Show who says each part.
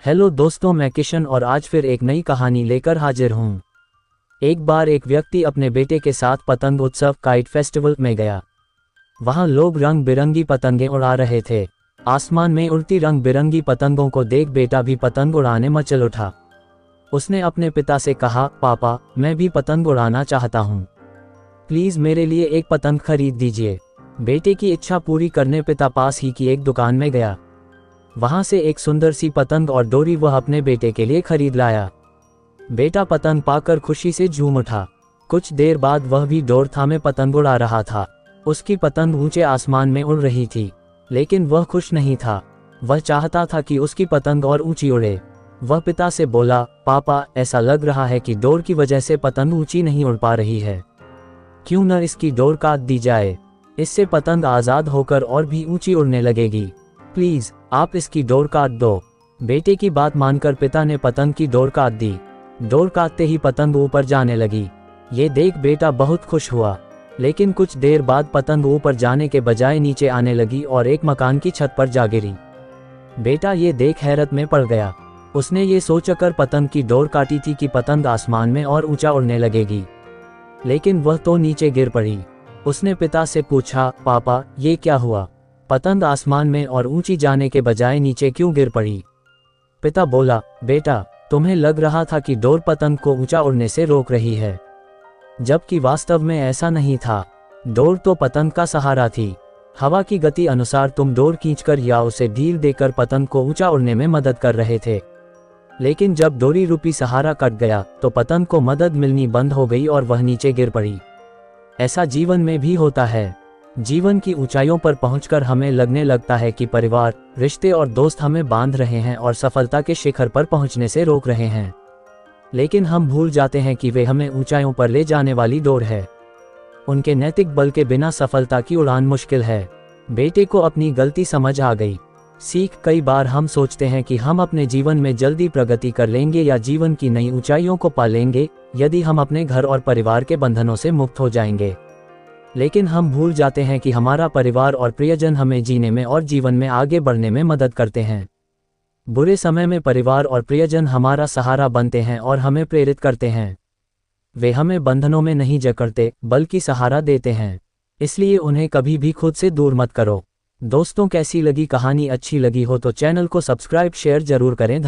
Speaker 1: Hello दोस्तों, मैं किशन और आज फिर एक नई कहानी लेकर हाजिर हूँ। एक बार एक व्यक्ति अपने बेटे के साथ पतंग उत्सव काइट फेस्टिवल में गया। वहाँ लोग रंग बिरंगी पतंगें उड़ा रहे थे। आसमान में उड़ती रंग बिरंगी पतंगों को देख बेटा भी पतंग उड़ाने मचल उठा। उसने अपने पिता से कहा, पापा मैं भी पतंग उड़ाना चाहता हूँ, प्लीज़ मेरे लिए एक पतंग खरीद दीजिए। बेटे की इच्छा पूरी करने पिता पास ही की एक दुकान में गया। वहां से एक सुंदर सी पतंग और डोरी वह अपने बेटे के लिए खरीद लाया। बेटा पतंग पाकर खुशी से झूम उठा। कुछ देर बाद वह भी डोर थामे पतंग उड़ा रहा था। उसकी पतंग ऊंचे आसमान में उड़ रही थी, लेकिन वह खुश नहीं था। वह चाहता था कि उसकी पतंग और ऊंची उड़े। वह पिता से बोला, पापा ऐसा लग रहा है कि डोर की वजह से पतंग ऊंची नहीं उड़ पा रही है, क्यों न इसकी डोर काट दी जाए। इससे पतंग आज़ाद होकर और भी ऊंची उड़ने लगेगी। प्लीज़ आप इसकी डोर काट दो। बेटे की बात मानकर पिता ने पतंग की डोर काट दी। डोर काटते ही पतंग ऊपर जाने लगी। ये देख बेटा बहुत खुश हुआ, लेकिन कुछ देर बाद पतंग ऊपर जाने के बजाय नीचे आने लगी और एक मकान की छत पर जा गिरी। बेटा ये देख हैरत में पड़ गया। उसने ये सोचकर पतंग की डोर काटी थी कि पतंग आसमान में और ऊंचा उड़ने लगेगी, लेकिन वह तो नीचे गिर पड़ी। उसने पिता से पूछा, पापा ये क्या हुआ, पतंग आसमान में और ऊंची जाने के बजाय नीचे क्यों गिर पड़ी। पिता बोला, बेटा तुम्हें लग रहा था कि डोर पतंग को ऊंचा उड़ने से रोक रही है, जबकि वास्तव में ऐसा नहीं था। डोर तो पतंग का सहारा थी। हवा की गति अनुसार तुम डोर खींचकर या उसे ढील देकर पतंग को ऊंचा उड़ने में मदद कर रहे थे, लेकिन जब डोरी रूपी सहारा कट गया तो पतंग को मदद मिलनी बंद हो गई और वह नीचे गिर पड़ी। ऐसा जीवन में भी होता है। जीवन की ऊंचाइयों पर पहुंचकर हमें लगने लगता है कि परिवार, रिश्ते और दोस्त हमें बांध रहे हैं और सफलता के शिखर पर पहुंचने से रोक रहे हैं, लेकिन हम भूल जाते हैं कि वे हमें ऊंचाइयों पर ले जाने वाली डोर है। उनके नैतिक बल के बिना सफलता की उड़ान मुश्किल है। बेटे को अपनी गलती समझ आ गई। सीख, कई बार हम सोचते हैं कि हम अपने जीवन में जल्दी प्रगति कर लेंगे या जीवन की नई ऊंचाइयों को पा लेंगे यदि हम अपने घर और परिवार के बंधनों से मुक्त हो जाएंगे, लेकिन हम भूल जाते हैं कि हमारा परिवार और प्रियजन हमें जीने में और जीवन में आगे बढ़ने में मदद करते हैं। बुरे समय में परिवार और प्रियजन हमारा सहारा बनते हैं और हमें प्रेरित करते हैं। वे हमें बंधनों में नहीं जकड़ते बल्कि सहारा देते हैं, इसलिए उन्हें कभी भी खुद से दूर मत करो। दोस्तों कैसी लगी कहानी? अच्छी लगी हो तो चैनल को सब्सक्राइब शेयर जरूर करें।